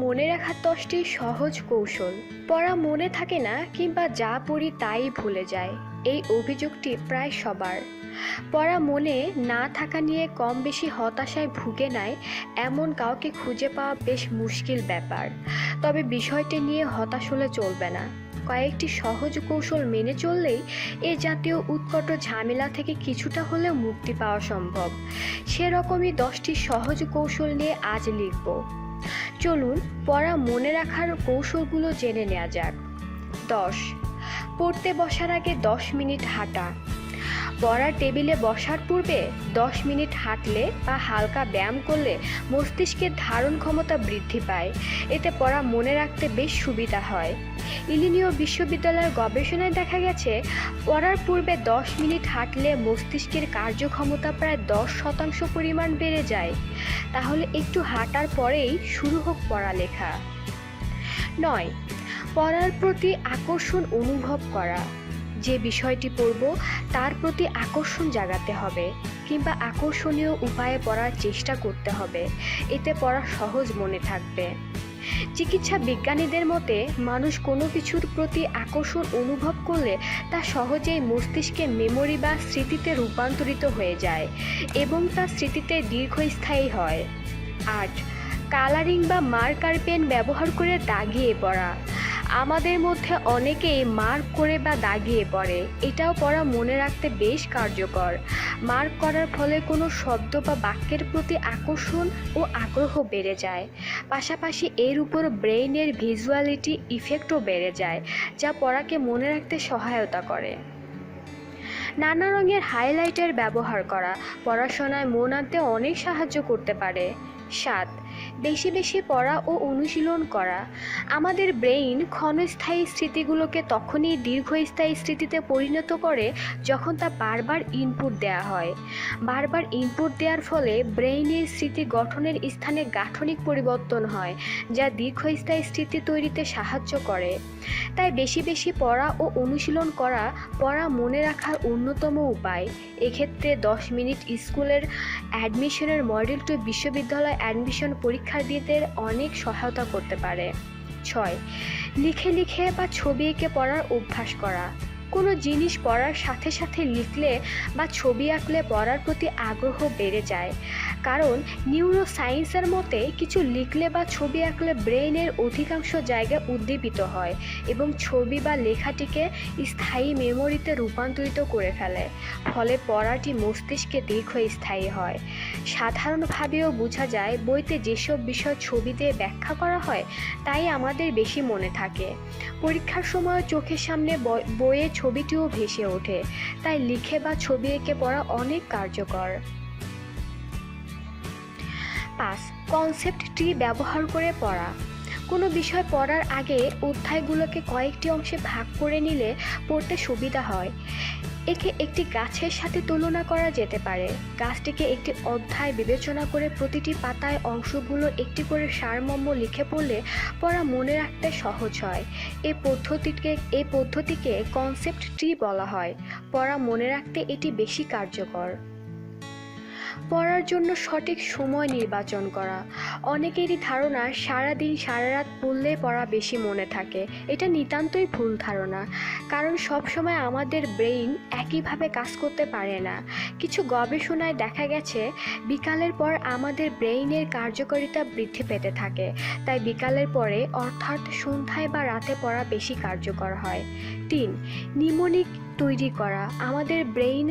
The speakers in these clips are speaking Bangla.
মনে রাখার 10টি সহজ কৌশল। পড়া মনে থাকে না কিংবা যা পড়ি তাই ভুলে যায়, এই অভিযোগটি প্রায় সবার। পড়া মনে না থাকা নিয়ে কম বেশি হতাশায় ভুগে নেয় এমন কাউকে খুঁজে পাওয়া বেশ মুশকিল ব্যাপার। তবে বিষয়টি নিয়ে হতাশ হলে চলবে না। কয়েকটি সহজ কৌশল মেনে চললেই এ জাতীয় উৎকট ঝামেলা থেকে কিছুটা হলেও মুক্তি পাওয়া সম্ভব। সেরকমই 10টি সহজ কৌশল নিয়ে আজ লিখব। চলুন পড়া মনে রাখার কৌশলগুলো জেনে নেওয়া যাক। 10. পড়তে বসার আগে 10 মিনিট হাঁটা। পড়ার টেবিলে বসার পূর্বে 10 মিনিট হাঁটলে বা হালকা ব্যায়াম করলে মস্তিষ্কের ধারণ ক্ষমতা বৃদ্ধি পায়। এতে পড়া মনে রাখতে বেশ সুবিধা হয়। ইলিনীয় বিশ্ববিদ্যালয়ের গবেষণায় দেখা গেছে, পড়ার পূর্বে 10 মিনিট হাঁটলে মস্তিষ্কের কার্যক্ষমতা প্রায় 10% পরিমাণ বেড়ে যায়। তাহলে একটু হাঁটার পরেই শুরু হোক পড়ালেখা। 9. পড়ার প্রতি আকর্ষণ অনুভব করা। যে বিষয়টি পড়ব তার প্রতি আকর্ষণ জাগাতে হবে কিংবা আকর্ষণীয় উপায়ে পড়ার চেষ্টা করতে হবে। এতে পড়া সহজ মনে থাকবে। চিকিৎসা বিজ্ঞানীদের মতে, মানুষ কোনো কিছুর প্রতি আকর্ষণ অনুভব করলে তা সহজেই মস্তিষ্কে মেমোরি বা স্মৃতিতে রূপান্তরিত হয়ে যায় এবং তা স্মৃতিতে দীর্ঘস্থায়ী হয়। 8. কালারিং বা মার্কার পেন ব্যবহার করে দাগিয়ে পড়া। আমাদের মধ্যে অনেকেই মার্ক করে বা দাগিয়ে পড়ে। এটাও পড়া মনে রাখতে বেশ কার্যকর। মার্ক করার ফলে কোনো শব্দ বা বাক্যের প্রতি আকর্ষণ ও আগ্রহ বেড়ে যায়। পাশাপাশি এর উপর ব্রেইনের ভিজুয়ালিটি ইফেক্টও বেড়ে যায়, যা পড়াকে মনে রাখতে সহায়তা করে। নানা রঙের হাইলাইটার ব্যবহার করা পড়াশোনায় মন আনতে অনেক সাহায্য করতে পারে। 7. বেশি বেশি পড়া ও অনুশীলন করা। আমাদের ব্রেইন ক্ষণস্থায়ী স্মৃতিগুলোকে তখনই দীর্ঘস্থায়ী স্মৃতিতে পরিণত করে যখন তা বারবার ইনপুট দেওয়া হয়। বারবার ইনপুট দেওয়ার ফলে ব্রেইনের স্মৃতি গঠনের স্থানে গাঠনিক পরিবর্তন হয়, যা দীর্ঘস্থায়ী স্মৃতি তৈরিতে সাহায্য করে। তাই বেশি বেশি পড়া ও অনুশীলন করা পড়া মনে রাখার অন্যতম উপায়। এক্ষেত্রে 10 মিনিট স্কুলের অ্যাডমিশনের মডেল টু বিশ্ববিদ্যালয় অ্যাডমিশন পরীক্ষার্থীদের অনেক সহায়তা করতে পারে। 6. লিখে লিখে বা ছবি এঁকে পড়ার অভ্যাস করা। কোনো জিনিস পড়ার সাথে সাথে লিখলে বা ছবি আঁকলে পড়ার প্রতি আগ্রহ বেড়ে যায়। কারণ নিউরো সায়েন্সের মতে, কিছু লিখলে বা ছবি আঁকলে ব্রেইনের অধিকাংশ জায়গা উদ্দীপিত হয় এবং ছবি বা লেখাটিকে স্থায়ী মেমোরিতে রূপান্তরিত করে ফেলে। ফলে পড়াটি মস্তিষ্কে দীর্ঘস্থায়ী হয়। সাধারণভাবেও বোঝা যায়, বইতে যেসব বিষয় ছবি দিয়ে ব্যাখ্যা করা হয় তাই আমাদের বেশি মনে থাকে। পরীক্ষার সময় চোখের সামনে বইয়ে ছবিটিও ভেসে ওঠে। তাই লিখে বা ছবি এঁকে পড়া অনেক কার্যকর। 5. কনসেপ্ট ট্রি ব্যবহার করে পড়া। কোনো বিষয় পড়ার আগে অধ্যায়গুলোকে কয়েকটি অংশে ভাগ করে নিলে পড়তে সুবিধা হয়। একে একটি গাছের সাথে তুলনা করা যেতে পারে। গাছটিকে একটি অধ্যায় বিবেচনা করে প্রতিটি পাতায় অংশগুলো একটি করে সারমর্ম লিখে পড়লে পড়া মনে রাখতে সহজ হয়। এই পদ্ধতিকে কনসেপ্ট ট্রি বলা হয়। পড়া মনে রাখতে এটি বেশি কার্যকর। পড়ার জন্য সঠিক সময় নির্বাচন করা। অনেকেরই ধারণা সারাদিন সারা রাত পড়লে পড়া বেশি মনে থাকে। এটা নিতান্তই ভুল ধারণা, কারণ সব সময় আমাদের ব্রেইন একইভাবে কাজ করতে পারে না। কিছু গবেষণায় দেখা গেছে, বিকালের পর আমাদের ব্রেইনের কার্যকারিতা বৃদ্ধি পেতে থাকে। তাই বিকালের পরে অর্থাৎ সন্ধ্যায় বা রাতে পড়া বেশি কার্যকর হয়। 3. নিমোনিক তৈরি করা। আমাদের ব্রেইন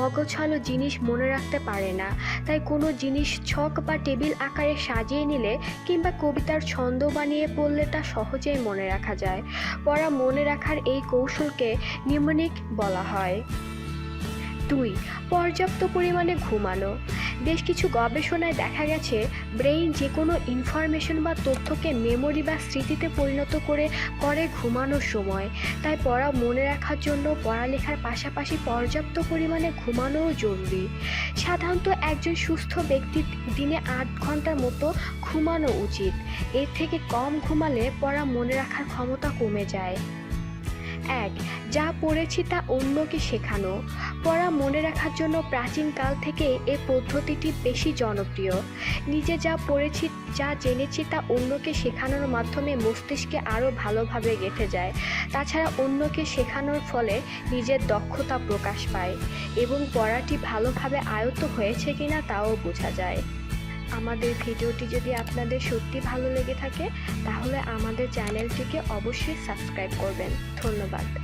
অগোছালো জিনিস মনে রাখতে পারে না। তাই কোনো জিনিস ছক বা টেবিল আকারে সাজিয়ে নিলে কিংবা কবিতার ছন্দ বানিয়ে পড়লে তা সহজেই মনে রাখা যায়। পড়া মনে রাখার এই কৌশলকে নিমোনিক বলা হয়। 2. পর্যাপ্ত পরিমাণে ঘুমানো। বেশ কিছু গবেষণায় দেখা গেছে, ব্রেইন যে কোনো ইনফরমেশন বা তথ্যকে মেমোরি বা স্মৃতিতে পরিণত করে ঘুমানোর সময়। তাই পড়া মনে রাখার জন্য পড়ালেখার পাশাপাশি পর্যাপ্ত পরিমাণে ঘুমানোও জরুরি। সাধারণত একজন সুস্থ ব্যক্তির দিনে 8 ঘন্টার মতো ঘুমানো উচিত। এর থেকে কম ঘুমালে পড়া মনে রাখার ক্ষমতা কমে যায়। এক, যা পড়েছি তা অন্যকে শেখানো। পড়া মনে রাখার জন্য প্রাচীনকাল থেকে এই পদ্ধতিটি বেশি জনপ্রিয়। নিজে যা পড়েছি, যা জেনেছি তা অন্যকে শেখানোর মাধ্যমে মস্তিষ্কে আরও ভালোভাবে গেঁথে যায়। তাছাড়া অন্যকে শেখানোর ফলে নিজের দক্ষতা প্রকাশ পায় এবং পড়াটি ভালোভাবে আয়ত্ত হয়েছে কিনা তাও বোঝা যায়। আমাদের ভিডিওটি যদি আপনাদের সত্যি ভালো লেগে থাকে তাহলে আমাদের চ্যানেলটিকে অবশ্যই সাবস্ক্রাইব করবেন। ধন্যবাদ।